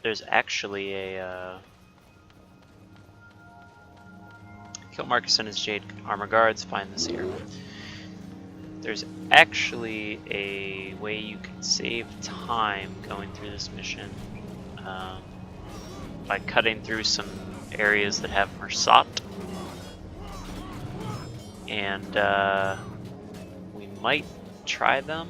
there's actually a kill Marcus and his Jade armor guards, find this here. There's actually a way you can save time going through this mission by cutting through some areas that have Mersat. And we might try them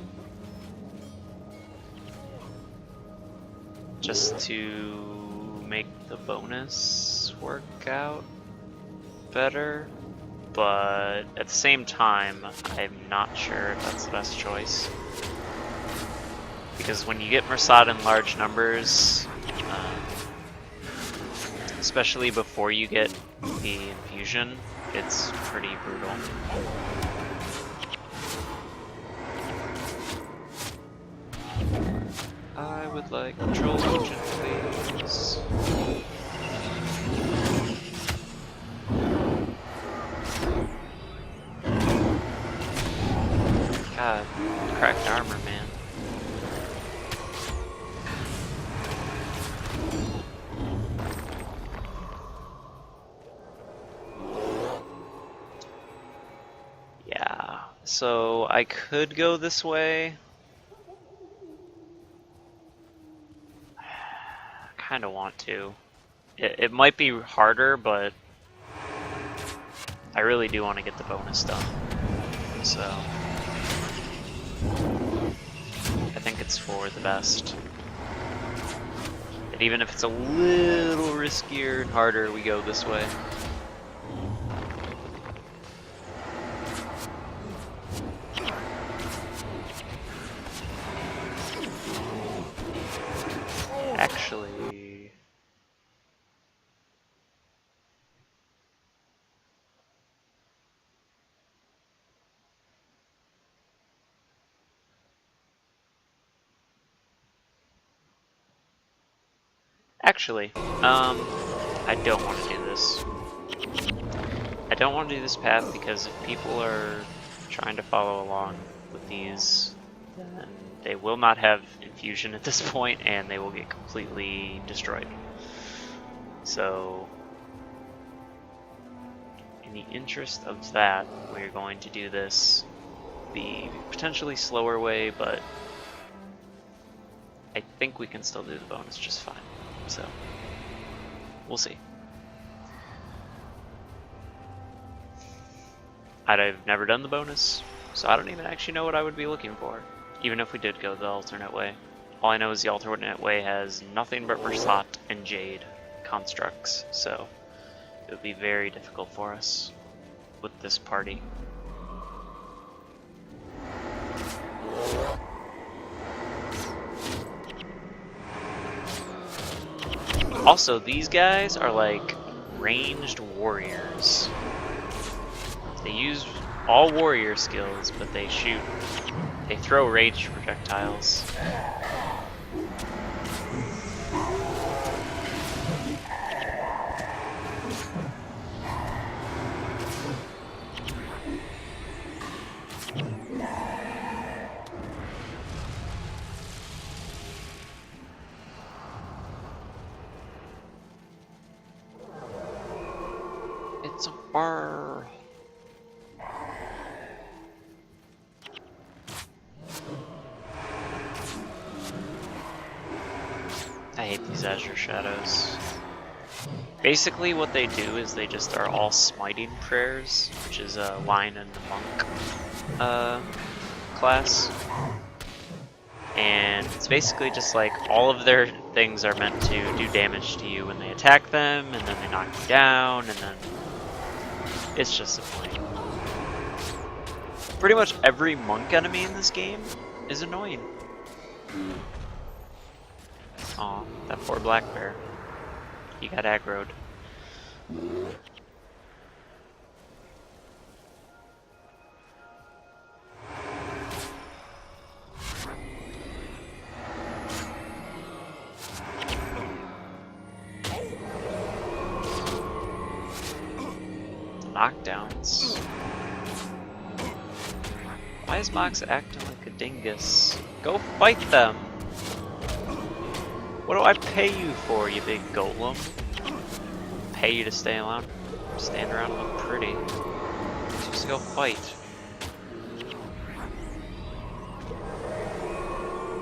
just to make the bonus work out better, but at the same time I'm not sure if that's the best choice, because when you get Mersat in large numbers, especially before you get the infusion, it's pretty brutal. I would like control agent, please. God, cracked armor, man. Yeah, so I could go this way. Kind of want to. It might be harder, but I really do want to get the bonus done. So I think it's for the best. And even if it's a little riskier and harder, we go this way. Actually, I don't want to do this. I don't want to do this path because if people are trying to follow along with these, then they will not have infusion at this point and they will get completely destroyed. So, in the interest of that, we're going to do this the potentially slower way, but I think we can still do the bonus just fine. So, we'll see. I've never done the bonus, so I don't even actually know what I would be looking for, even if we did go the alternate way. All I know is the alternate way has nothing but Mersat and Jade constructs, so it would be very difficult for us with this party. Also, these guys are like ranged warriors. They use all warrior skills, but they throw ranged projectiles. It's a bar. I hate these Azure Shadows. Basically what they do is they just are all smiting prayers, which is a line in the monk class. And it's basically just like all of their things are meant to do damage to you when they attack them, and then they knock you down, and then it's just annoying. Pretty much every monk enemy in this game is annoying. Aw, that poor black bear. He got aggroed. Knockdowns. Why is Mox acting like a dingus? Go fight them! What do I pay you for, you big golem? Pay you to stay around, stand around and look pretty. Just go fight.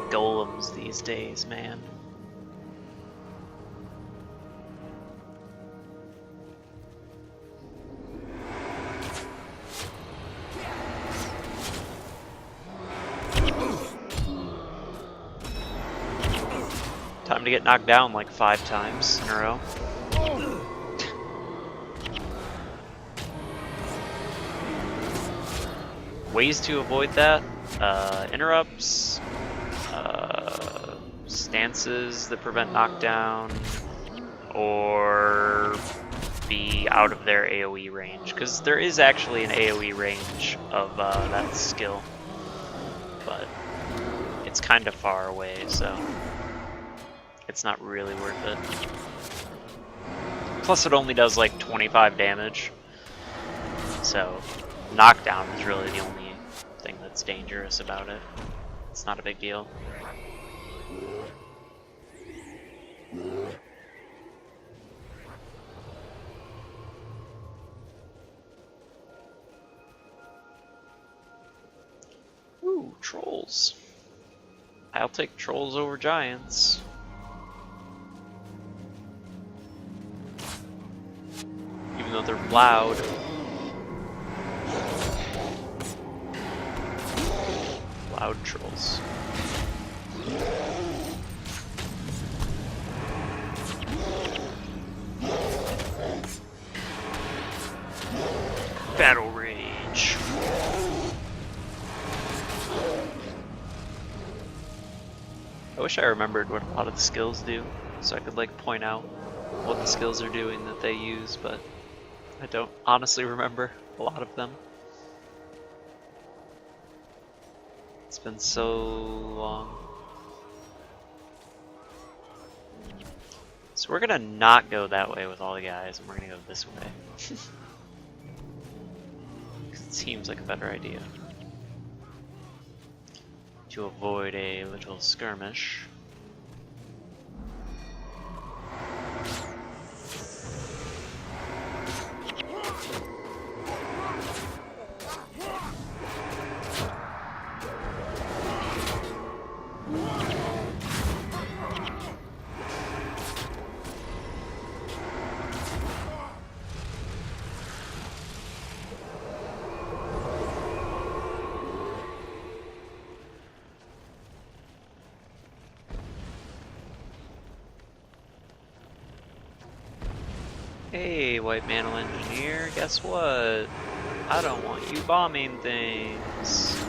Golems these days, man. Time to get knocked down like 5 times in a row. Ways to avoid that: interrupts, stances that prevent knockdown, or be out of their AoE range. Because there is actually an AoE range of that skill, but it's kind of far away, so it's not really worth it. Plus it only does like 25 damage, so knockdown is really the only thing that's dangerous about it. It's not a big deal. Ooh, trolls. I'll take trolls over giants. Even though they're loud. Loud trolls. Battle rage. I wish I remembered what a lot of the skills do, so I could like point out what the skills are doing that they use, but I don't honestly remember a lot of them. It's been so long. So we're gonna not go that way with all the guys, and we're gonna go this way. It seems like a better idea. To avoid a little skirmish. Hey, White Mantle Engineer, guess what? I don't want you bombing things.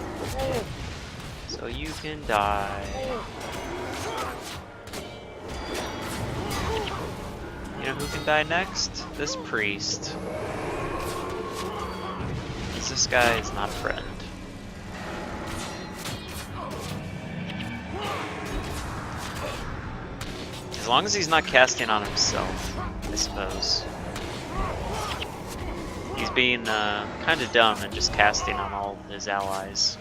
So you can die. You know who can die next? This priest. Because this guy is not a friend. As long as he's not casting on himself, I suppose. He's being kind of dumb and just casting on all of his allies.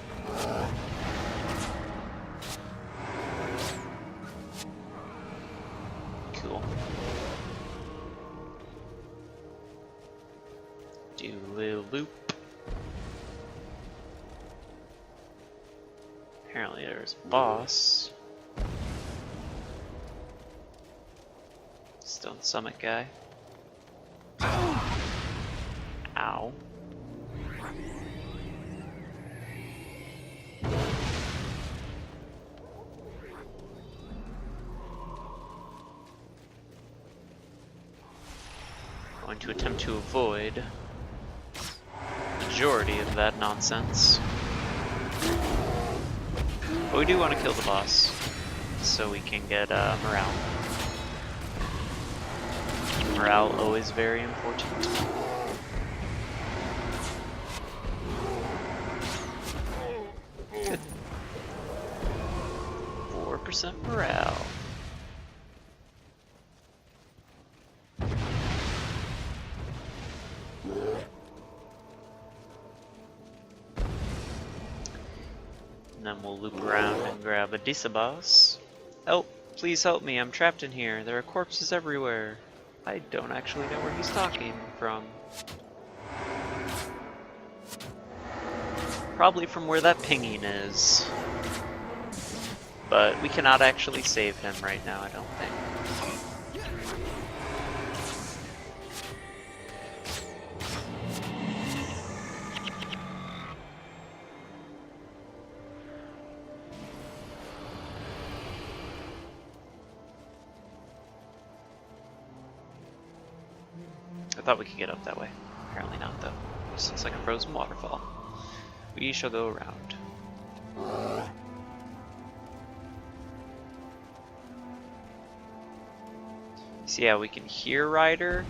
Cool. Do a little loop. Apparently there's a boss. Stone Summit guy. Ow. Going to attempt to avoid the majority of that nonsense. But we do want to kill the boss so we can get morale. Morale always very important. Good. 4% morale. And then we'll loop around and grab a decent boss. Oh, Please help me, I'm trapped in here. There are corpses everywhere. I don't actually know where he's talking from. Probably from where that pinging is. But we cannot actually save him right now, I don't think. I thought we could get up that way. Apparently not, though. This looks like a frozen waterfall. We shall go around. So yeah, we can hear Ryder,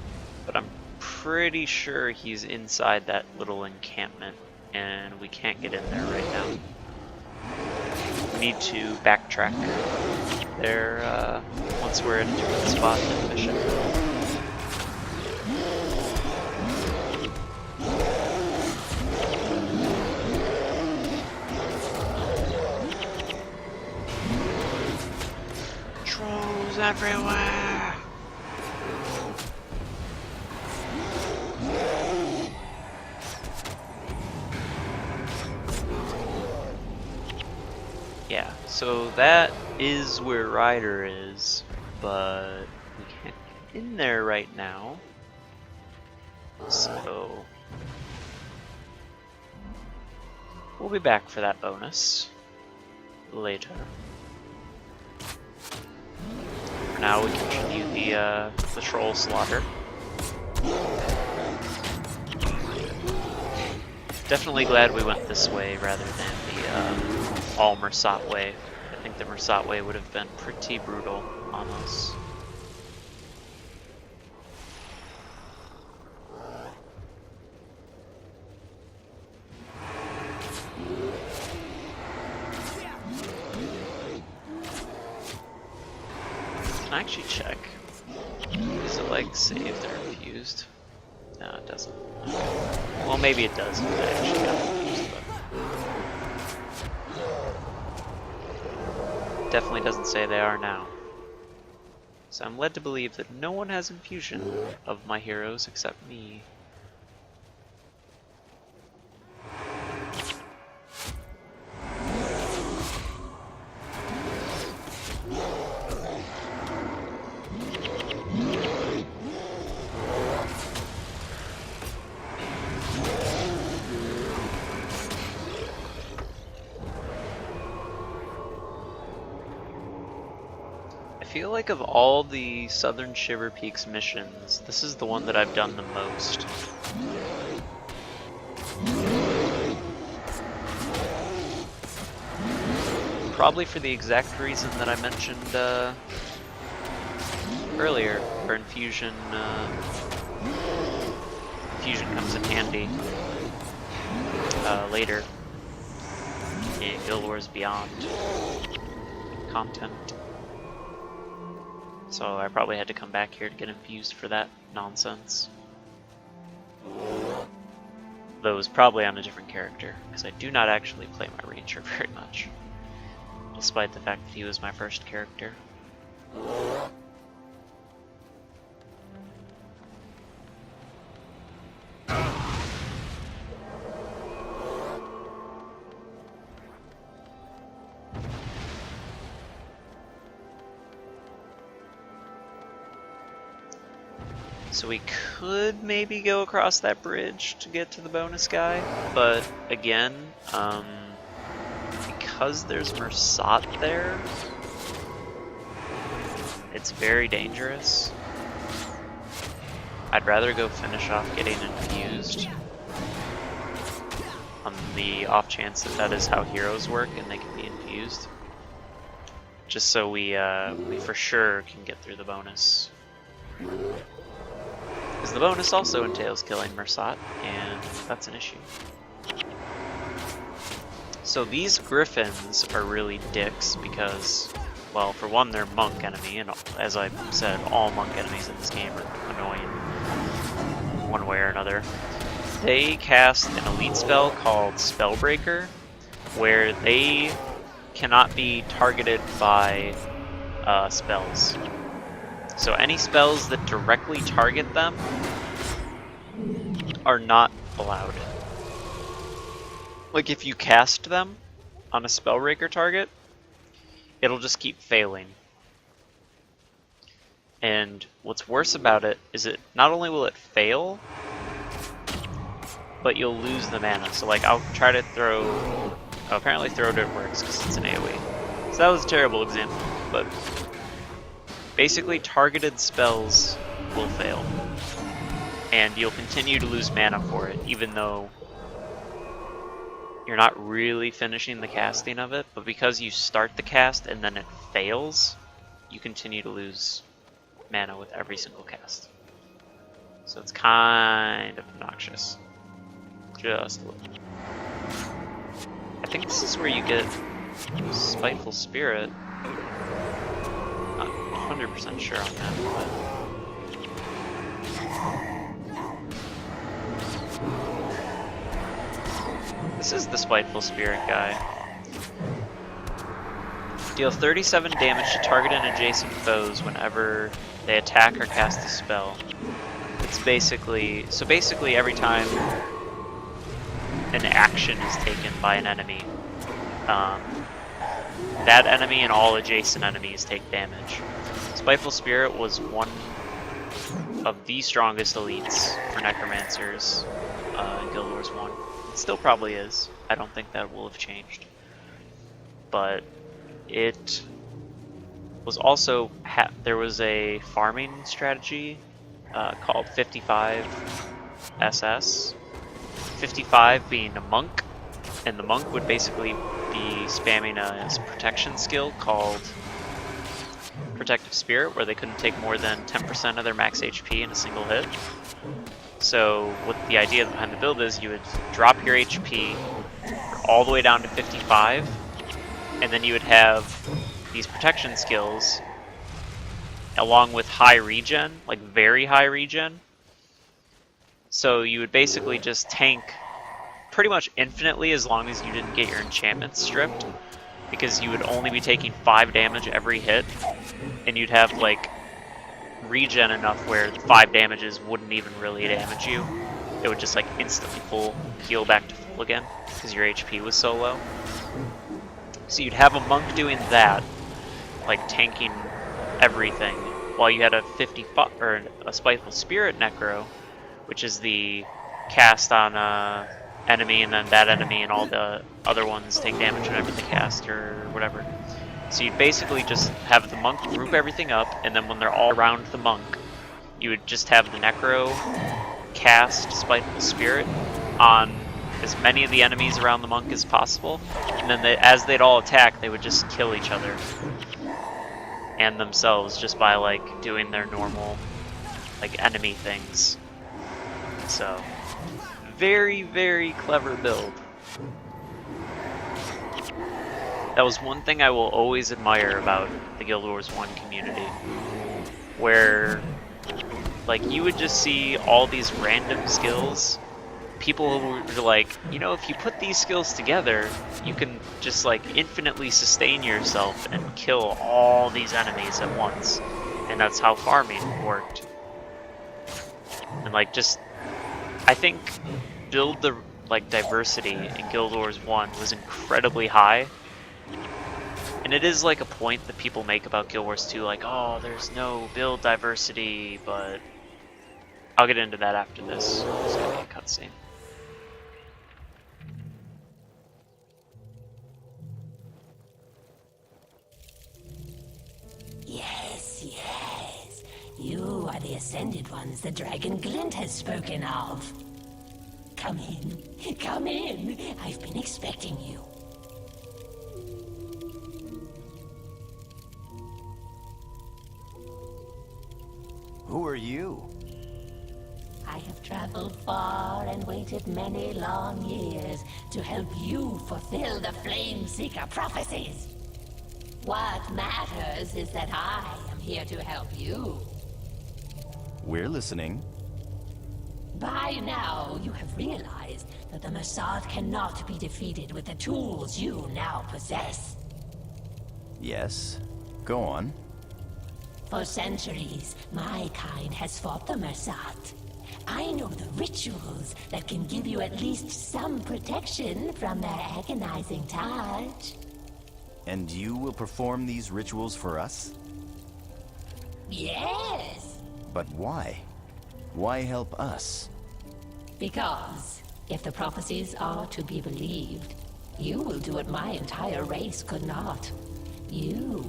but I'm pretty sure he's inside that little encampment, and we can't get in there right now. We need to backtrack there once we're in a different spot in the mission. Trolls everywhere! Yeah, so that is where Ryder is, but we can't get in there right now. So we'll be back for that bonus later. For now, we continue the troll slaughter. Definitely glad we went this way rather than the all Mersat way. I think the Mersat way would have been pretty brutal on us. Can I actually check? Is it like saved or infused? No, it doesn't. Well, maybe it does if I actually got infused, but definitely doesn't say they are now. So I'm led to believe that no one has infusion of my heroes except me. I feel like of all the Southern Shiver Peaks missions, this is the one that I've done the most. Probably for the exact reason that I mentioned earlier, where infusion comes in handy later in Guild Wars Beyond content. So I probably had to come back here to get infused for that nonsense. Though it was probably on a different character, because I do not actually play my Ranger very much, despite the fact that he was my first character. So we could maybe go across that bridge to get to the bonus guy, but again, because there's Mersat there, it's very dangerous. I'd rather go finish off getting infused on the off chance that that is how heroes work and they can be infused. Just so we for sure can get through the bonus. Because the bonus also entails killing Mersat, and that's an issue. So these griffins are really dicks because, well, for one, they're monk enemy, and as I said, all monk enemies in this game are annoying one way or another. They cast an elite spell called Spellbreaker, where they cannot be targeted by spells. So any spells that directly target them are not allowed. Like if you cast them on a Spellbreaker target, it'll just keep failing. And what's worse about it is it not only will it fail, but you'll lose the mana. So like I'll try to throw, oh, apparently throw it works because it's an AoE. So that was a terrible example, but basically targeted spells will fail. And you'll continue to lose mana for it, even though you're not really finishing the casting of it, but because you start the cast and then it fails, you continue to lose mana with every single cast. So it's kind of obnoxious. Just a little. I think this is where you get Spiteful Spirit. Not 100% sure on that, but... This is the Spiteful Spirit guy. Deal 37 damage to target and adjacent foes whenever they attack or cast a spell. It's basically... So basically every time an action is taken by an enemy, that enemy and all adjacent enemies take damage. Spiteful Spirit was one of the strongest elites for Necromancers in Guild Wars 1. It still probably is. I don't think that will have changed. But it was also... there was a farming strategy called 55 SS. 55 being a monk, and the monk would basically be spamming a protection skill called Protective Spirit, where they couldn't take more than 10% of their max HP in a single hit. So what the idea behind the build is, you would drop your HP all the way down to 55, and then you would have these protection skills along with high regen, like very high regen. So you would basically just tank pretty much infinitely as long as you didn't get your enchantments stripped, because you would only be taking 5 damage every hit, and you'd have like regen enough where the 5 damages wouldn't even really damage you. It would just like instantly heal back to full again because your HP was so low. So you'd have a monk doing that, like tanking everything, while you had a 55 or a Spiteful Spirit Necro, which is the cast on a enemy, and then that enemy and all the other ones take damage whenever they cast or whatever. So you'd basically just have the monk group everything up, and then when they're all around the monk, you would just have the Necro cast Spiteful Spirit on as many of the enemies around the monk as possible, and then as they'd all attack, they would just kill each other and themselves just by like doing their normal like enemy things. So very, very clever build. That was one thing I will always admire about the Guild Wars 1 community, where like you would just see all these random skills. People were like, you know, if you put these skills together, you can just like infinitely sustain yourself and kill all these enemies at once. And that's how farming worked. And like just, I think build the like diversity in Guild Wars 1 was incredibly high. And it is like a point that people make about Guild Wars 2, like, oh, there's no build diversity, but I'll get into that after this. It's gonna be a cutscene. Yes, yes. You are the Ascended Ones the Dragon Glint has spoken of. Come in. Come in. I've been expecting you. Who are you? I have traveled far and waited many long years to help you fulfill the Flame Seeker prophecies. What matters is that I am here to help you. We're listening. By now, you have realized that the Mossad cannot be defeated with the tools you now possess. Yes. Go on. For centuries, my kind has fought the Mersat. I know the rituals that can give you at least some protection from their agonizing touch. And you will perform these rituals for us? Yes, But why? Why help us? because if the prophecies are to be believed, you will do what my entire race could not. You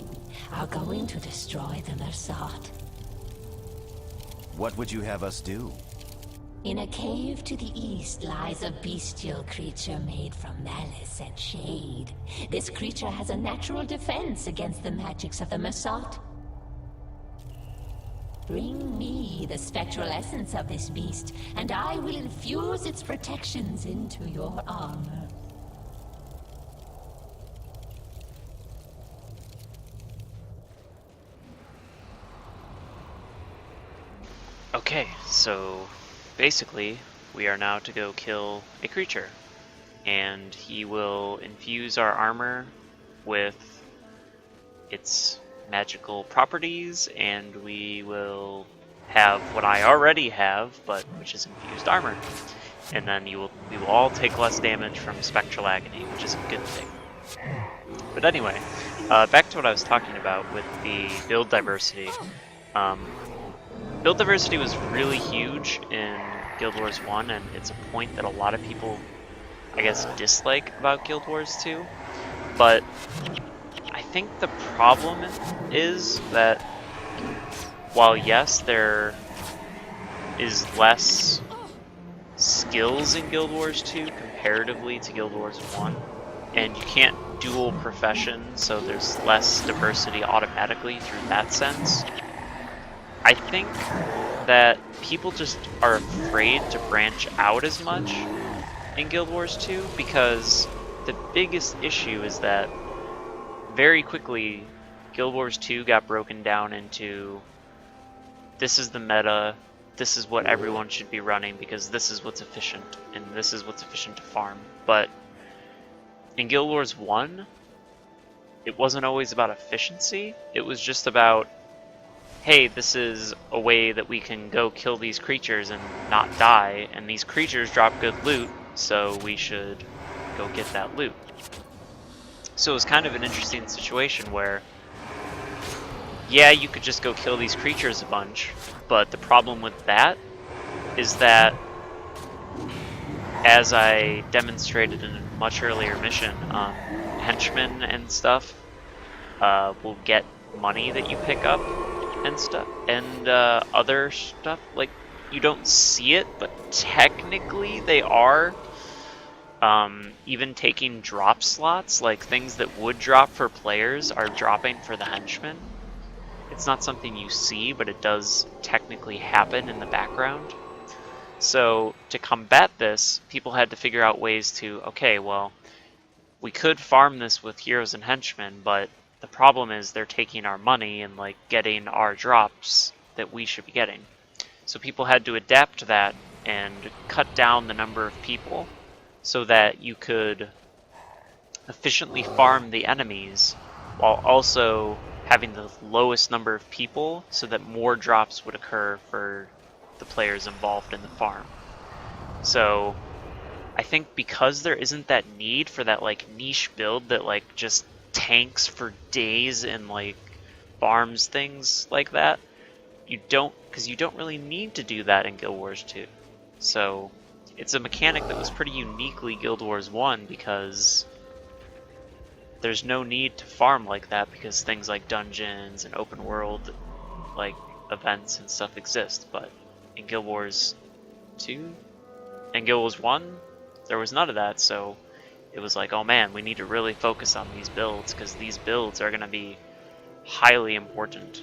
are going to destroy the Mersat. What would you have us do? In a cave to the east lies a bestial creature made from malice and shade. This creature has a natural defense against the magics of the Mersat. Bring me the spectral essence of this beast, and I will infuse its protections into your armor. Okay, so basically, we are now to go kill a creature, and he will infuse our armor with its magical properties, and we will have what I already have, but which is infused armor. And then we will all take less damage from spectral agony, which is a good thing. But anyway, back to what I was talking about with the build diversity. Build diversity was really huge in Guild Wars 1, and it's a point that a lot of people, I guess, dislike about Guild Wars 2. But I think the problem is that while yes, there is less skills in Guild Wars 2 comparatively to Guild Wars 1, and you can't dual profession, so there's less diversity automatically through that sense. I think that people just are afraid to branch out as much in Guild Wars 2 because the biggest issue is that very quickly Guild Wars 2 got broken down into this is the meta, this is what everyone should be running because this is what's efficient and this is what's efficient to farm. But in Guild Wars 1, it wasn't always about efficiency, it was just about, hey, this is a way that we can go kill these creatures and not die, and these creatures drop good loot, so we should go get that loot. So it was kind of an interesting situation where, yeah, you could just go kill these creatures a bunch, but the problem with that is that, as I demonstrated in a much earlier mission, henchmen and stuff will get money that you pick up and stuff, and other stuff, like, you don't see it, but technically they are even taking drop slots, like things that would drop for players are dropping for the henchmen. It's not something you see, but it does technically happen in the background. So to combat this, people had to figure out ways to, okay, well, we could farm this with heroes and henchmen, but the problem is they're taking our money and like getting our drops that we should be getting. So people had to adapt to that and cut down the number of people so that you could efficiently farm the enemies while also having the lowest number of people so that more drops would occur for the players involved in the farm. So I think because there isn't that need for that like niche build that like just tanks for days and like farms things like that, you don't really need to do that in Guild Wars 2. So it's a mechanic that was pretty uniquely Guild Wars 1 because there's no need to farm like that because things like dungeons and open world like events and stuff exist. But in Guild Wars 2 and Guild Wars 1, there was none of that, so it was like, oh man, we need to really focus on these builds because these builds are going to be highly important.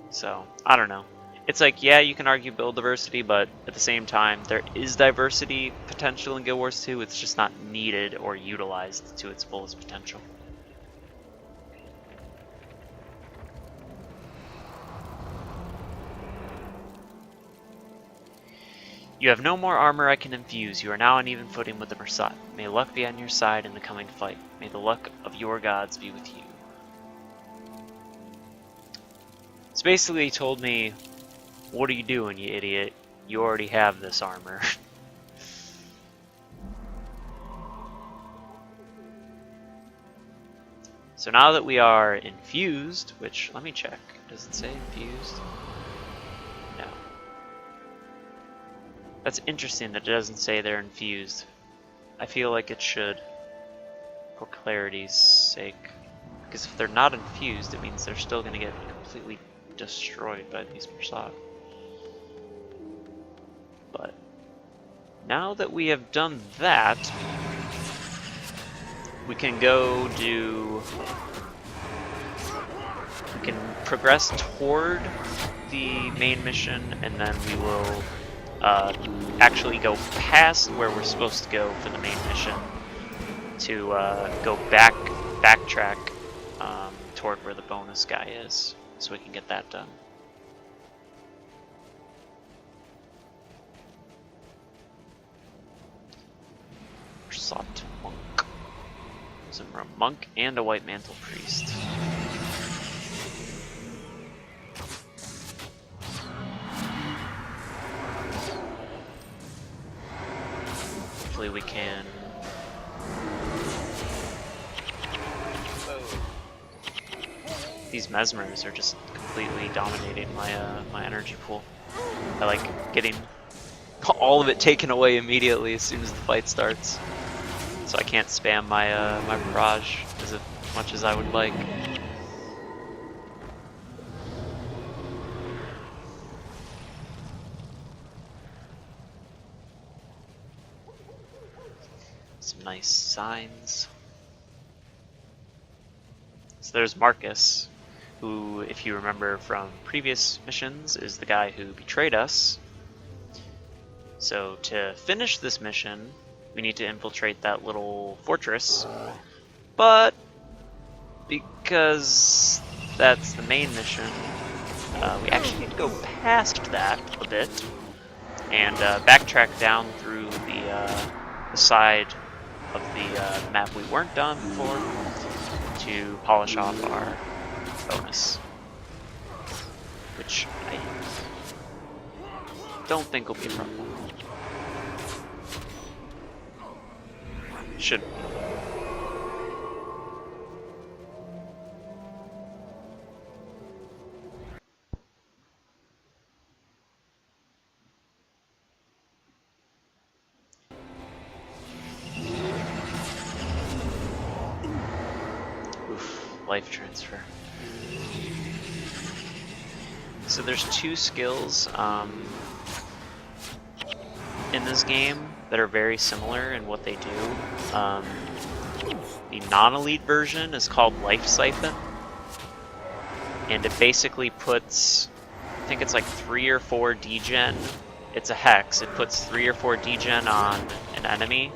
So, I don't know. It's like, yeah, you can argue build diversity, but at the same time, there is diversity potential in Guild Wars 2, it's just not needed or utilized to its fullest potential. You have no more armor I can infuse. You are now on even footing with the Mersat. May luck be on your side in the coming fight. May the luck of your gods be with you. It's basically told me, what are you doing, you idiot? You already have this armor. So now that we are infused, which, let me check. Does it say infused? No. That's interesting that it doesn't say they're infused. I feel like it should, for clarity's sake. Because if they're not infused, it means they're still going to get completely destroyed by these Persod. But now that we have done that, we can go do... We can progress toward the main mission, and then we will actually go past where we're supposed to go for the main mission to go backtrack toward where the bonus guy is, so we can get that done. Sought monk. There's a monk and a white mantle priest. Hopefully we can. These mesmers are just completely dominating my energy pool. I like getting all of it taken away immediately as soon as the fight starts. So I can't spam my my barrage as much as I would like. Some nice signs. So there's Marcus, who, if you remember from previous missions, is the guy who betrayed us. So to finish this mission, we need to infiltrate that little fortress, but because that's the main mission, we actually need to go past that a bit and backtrack down through the side of the map we weren't done before to polish off our bonus, which I don't think will be a problem. Should be. Oof, life transfer. So there's two skills in this game that are very similar in what they do. The non-elite version is called Life Siphon, and it basically puts, I think it's like 3 or 4 degen. It's a hex. It puts 3 or 4 degen on an enemy,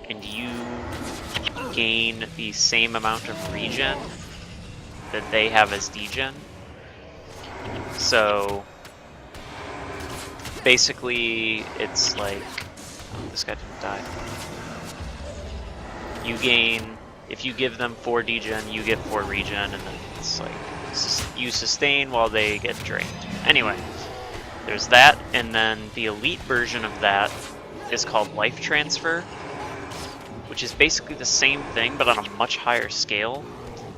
and you gain the same amount of regen that they have as degen. So basically, it's like, oh, this guy didn't die. You gain, if you give them 4 degen, you get 4 regen, and then it's like you sustain while they get drained. Anyway, there's that, and then the elite version of that is called Life Transfer, which is basically the same thing but on a much higher scale.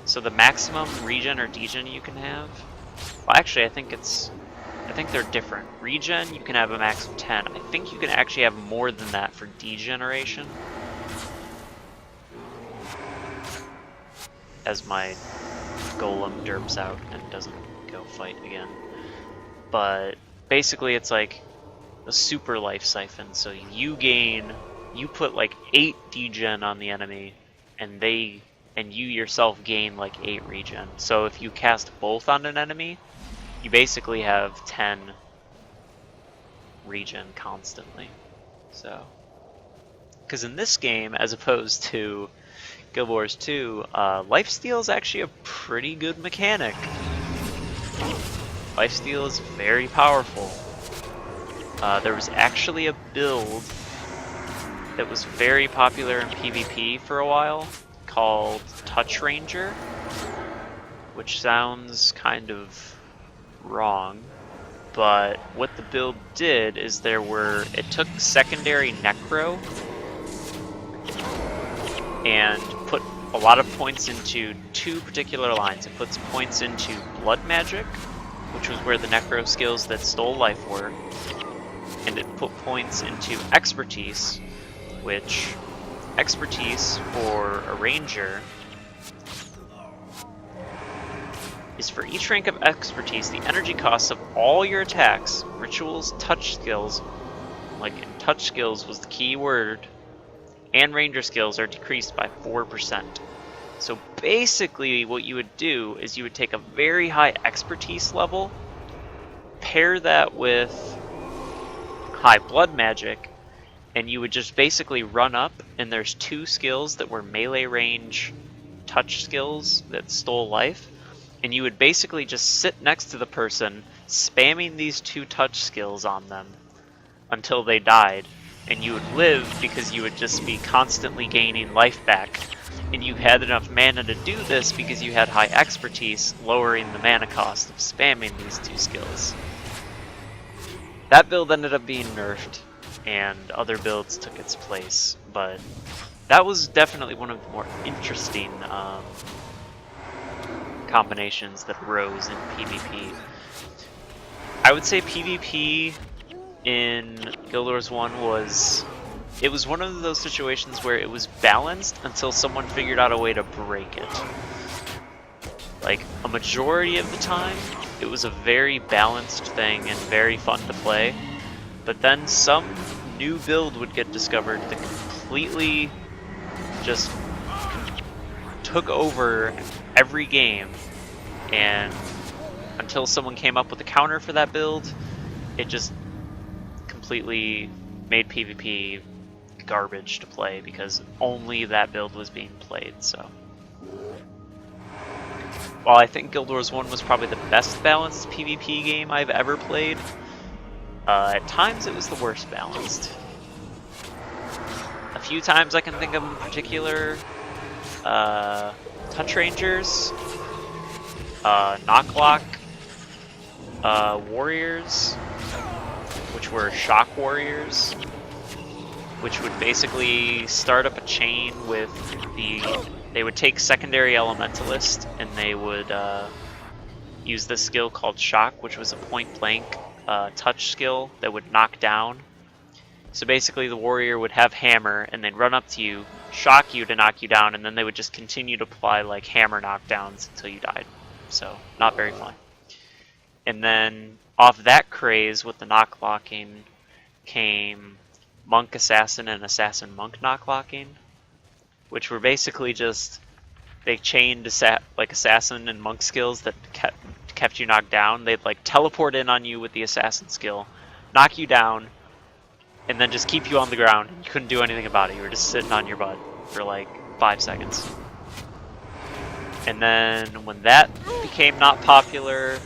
So the maximum regen or degen you can have, well, actually I think they're different. Regen, you can have a max of 10. I think you can actually have more than that for degeneration. As my golem derps out and doesn't go fight again. But basically it's like a super life siphon, so you put like 8 degen on the enemy, and you yourself gain like 8 regen. So if you cast both on an enemy, you basically have 10 regen constantly. So, because in this game, as opposed to Guild Wars 2, lifesteal is actually a pretty good mechanic. Lifesteal is very powerful. There was actually a build that was very popular in PvP for a while called Touch Ranger, which sounds kind of wrong, but what the build did is it took secondary Necro and put a lot of points into two particular lines. It puts points into Blood Magic, which was where the Necro skills that stole life were, and it put points into Expertise, which Expertise for a Ranger is for each rank of Expertise, the energy costs of all your attacks, rituals, touch skills, like touch skills was the key word, and Ranger skills are decreased by 4%. So basically what you would do is you would take a very high Expertise level, pair that with high Blood Magic, and you would just basically run up, and there's two skills that were melee range touch skills that stole life, and you would basically just sit next to the person, spamming these two touch skills on them until they died, and you would live because you would just be constantly gaining life back. And you had enough mana to do this because you had high Expertise, lowering the mana cost of spamming these two skills. That build ended up being nerfed, and other builds took its place, but that was definitely one of the more interesting combinations that arose in PvP. I would say PvP in Guild Wars 1 was one of those situations where it was balanced until someone figured out a way to break it. Like, a majority of the time, it was a very balanced thing and very fun to play, but then some new build would get discovered that completely just took over every game, and until someone came up with a counter for that build, it just completely made PvP garbage to play because only that build was being played. So while I think Guild Wars 1 was probably the best balanced PvP game I've ever played, at times it was the worst balanced. A few times I can think of in particular, Touch Rangers, Knocklock, Warriors, which were Shock Warriors, which would basically start up a chain with they would take secondary Elementalist and they would use this skill called Shock, which was a point blank touch skill that would knock down. So basically the warrior would have hammer and then run up to you, shock you to knock you down, and then they would just continue to apply like hammer knockdowns until you died. So not very fun. And then off that craze with the knocklocking came Monk Assassin and Assassin Monk knocklocking, which were basically just they chained like Assassin and Monk skills that kept you knocked down. They'd like teleport in on you with the Assassin skill, knock you down, and then just keep you on the ground. You couldn't do anything about it. You were just sitting on your butt for like 5 seconds. And then when that became not popular,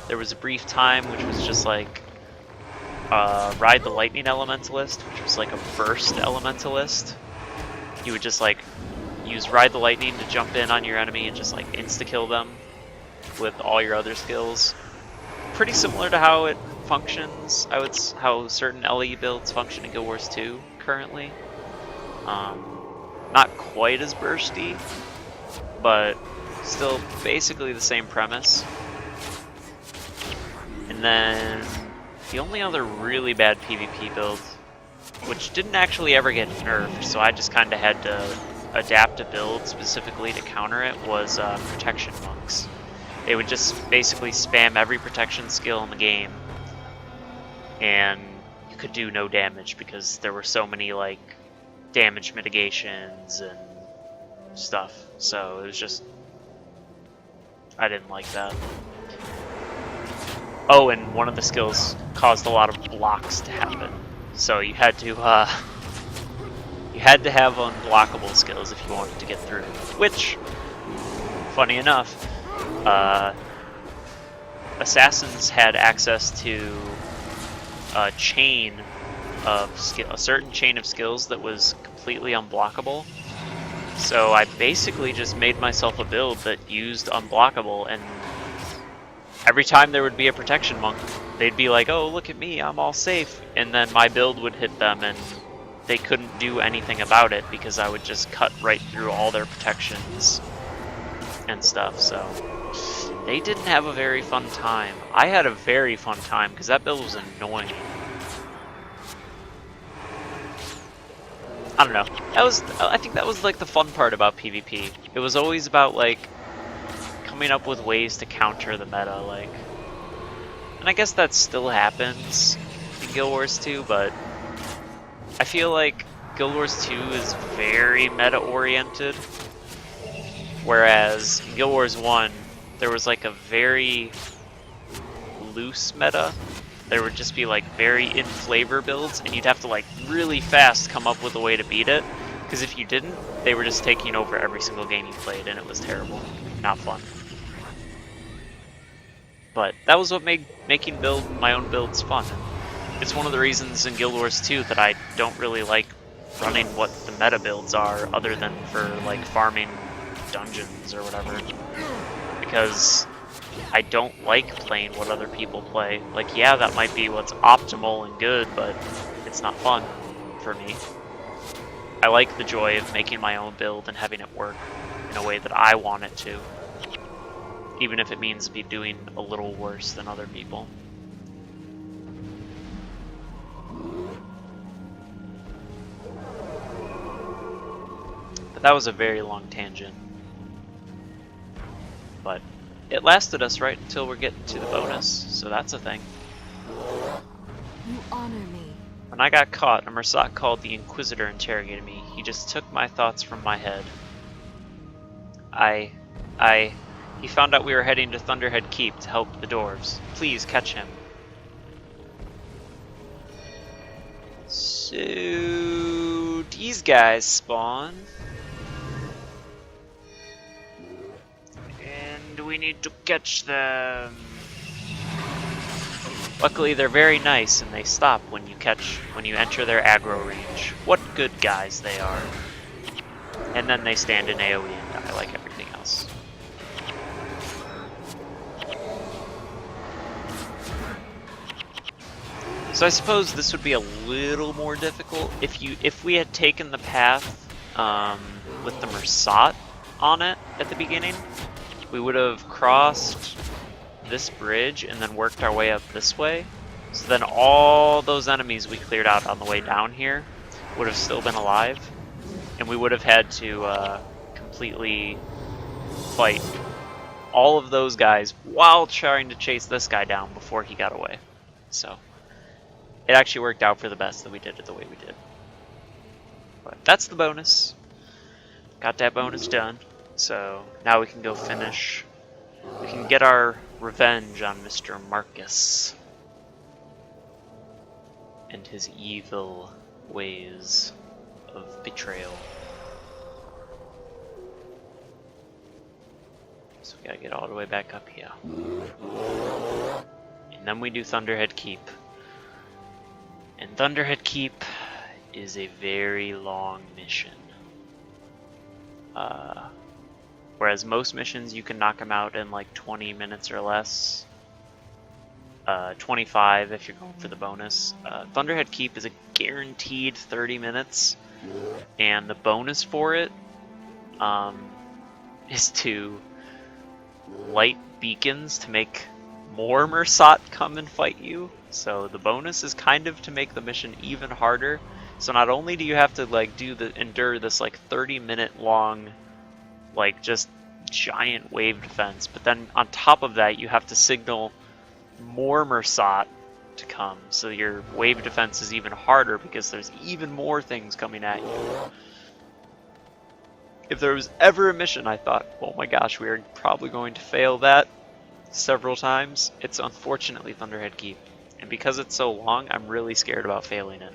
there was a brief time which was just like Ride the Lightning Elementalist, which was like a burst Elementalist. You would just like use Ride the Lightning to jump in on your enemy and just like insta-kill them with all your other skills. Pretty similar to how it functions, how certain LE builds function in Guild Wars 2 currently. Not quite as bursty, but still basically the same premise. And then the only other really bad PvP build, which didn't actually ever get nerfed, so I just kind of had to adapt a build specifically to counter it, was Protection Monks. They would just basically spam every protection skill in the game, and you could do no damage because there were so many like damage mitigations and stuff. So it was just, I didn't like that. Oh, and one of the skills caused a lot of blocks to happen, so you had to have unblockable skills if you wanted to get through. Which, funny enough, assassins had access to a certain chain of skills that was completely unblockable. So I basically just made myself a build that used unblockable, and every time there would be a protection monk, they'd be like, oh, look at me, I'm all safe. And then my build would hit them and they couldn't do anything about it because I would just cut right through all their protections and stuff, so they didn't have a very fun time. I had a very fun time because that build was annoying. I don't know. I think that was like the fun part about PvP. It was always about like coming up with ways to counter the meta, like, and I guess that still happens in Guild Wars 2, but I feel like Guild Wars 2 is very meta oriented, whereas in Guild Wars 1 there was like a very loose meta. There would just be like very in flavor builds, and you'd have to like really fast come up with a way to beat it, because if you didn't, they were just taking over every single game you played, and it was terrible, not fun. But that was what made making my own builds fun. It's one of the reasons in Guild Wars 2 that I don't really like running what the meta builds are, other than for like farming dungeons or whatever, because I don't like playing what other people play. Like, yeah, that might be what's optimal and good, but it's not fun for me. I like the joy of making my own build and having it work in a way that I want it to, even if it means be doing a little worse than other people. But that was a very long tangent. But it lasted us right until we're getting to the bonus, so that's a thing. You honor me. When I got caught, a Mersat called the Inquisitor interrogated me. He just took my thoughts from my head. He found out we were heading to Thunderhead Keep to help the dwarves. Please catch him. So these guys spawn. And we need to catch them. Luckily they're very nice and they stop when you enter their aggro range. What good guys they are. And then they stand in AoE and die like everything else. So I suppose this would be a little more difficult if we had taken the path with the Mersat on it at the beginning. We would have crossed this bridge and then worked our way up this way. So then all those enemies we cleared out on the way down here would have still been alive, and we would have had to completely fight all of those guys while trying to chase this guy down before he got away. So it actually worked out for the best that we did it the way we did. But that's the bonus. Got that bonus done. So now we can go finish. We can get our revenge on Mr. Marcus and his evil ways of betrayal. So we gotta get all the way back up here. And then we do Thunderhead Keep. And Thunderhead Keep is a very long mission. Whereas most missions you can knock them out in like 20 minutes or less. 25 if you're going for the bonus. Thunderhead Keep is a guaranteed 30 minutes. And the bonus for it is to light beacons to make more Mersat come and fight you. So the bonus is kind of to make the mission even harder. So not only do you have to like endure this like 30-minute long like just giant wave defense, but then on top of that you have to signal more Mersat to come, so your wave defense is even harder because there's even more things coming at you. If there was ever a mission I thought, oh my gosh, we are probably going to fail that several times, it's unfortunately Thunderhead Keep. And because it's so long, I'm really scared about failing it.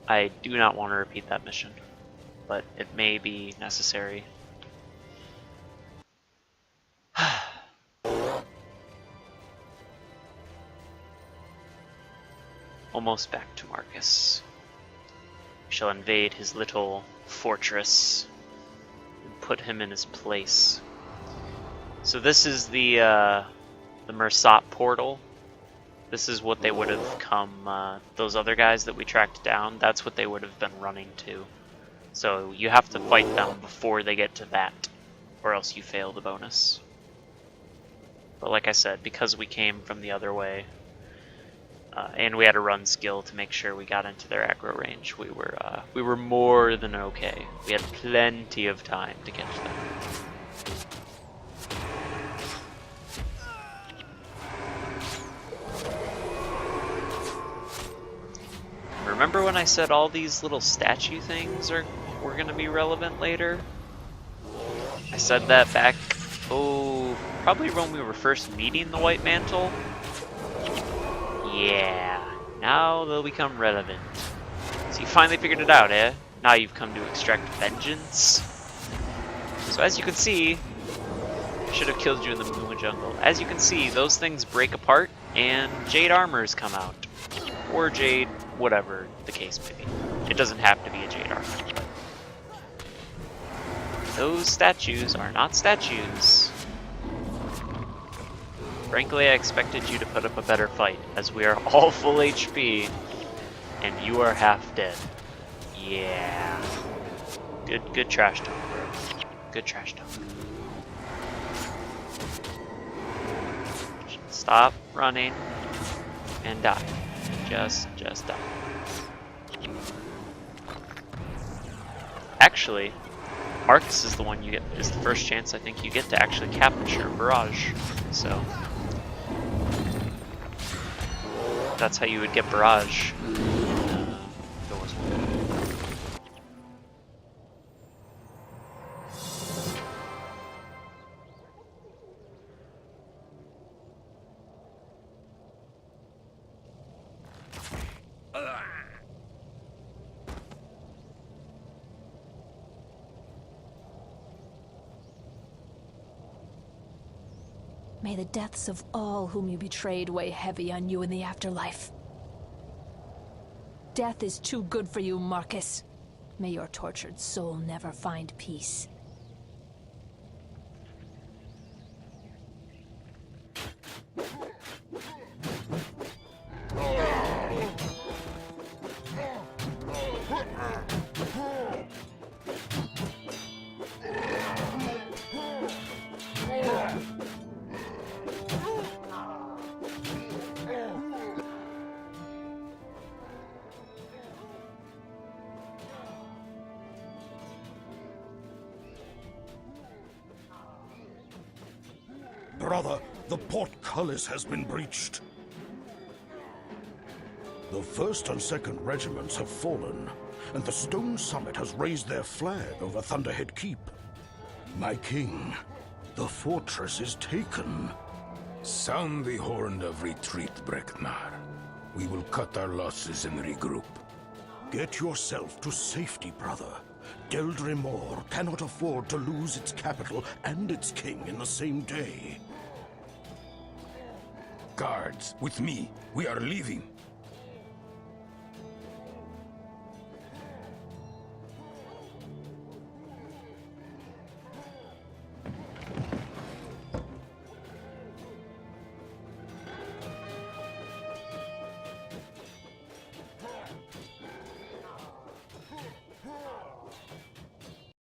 I do not want to repeat that mission, but it may be necessary. Almost back to Marcus. We shall invade his little fortress and put him in his place. So this is the Mersat portal. This is what they would have come, those other guys that we tracked down, that's what they would have been running to. So you have to fight them before they get to that, or else you fail the bonus. But like I said, because we came from the other way, and we had a run skill to make sure we got into their aggro range, we were more than okay. We had plenty of time to catch them. Remember when I said all these little statue things were going to be relevant later? I said that back, probably when we were first meeting the White Mantle. Yeah, now they'll become relevant. So you finally figured it out, eh? Now you've come to extract vengeance. So as you can see, I should have killed you in the Moon Jungle. As you can see, those things break apart and Jade armors come out. Or Jade, whatever the case may be. It doesn't have to be a Jade armor. But those statues are not statues. Frankly, I expected you to put up a better fight, as we are all full HP, and you are half dead. Yeah. Good trash talk, bro. Good trash talk. Stop running and die. Just die. Actually, Marcus is the one is the first chance I think you get to actually capture Barrage. So that's how you would get Barrage. May the deaths of all whom you betrayed weigh heavy on you in the afterlife. Death is too good for you, Marcus. May your tortured soul never find peace. Brother, the portcullis has been breached. The 1st and 2nd regiments have fallen, and the stone summit has raised their flag over Thunderhead Keep. My king, the fortress is taken. Sound the horn of retreat, Breknar. We will cut our losses and regroup. Get yourself to safety, brother. Deldrimor cannot afford to lose its capital and its king in the same day. Guards, with me. We are leaving.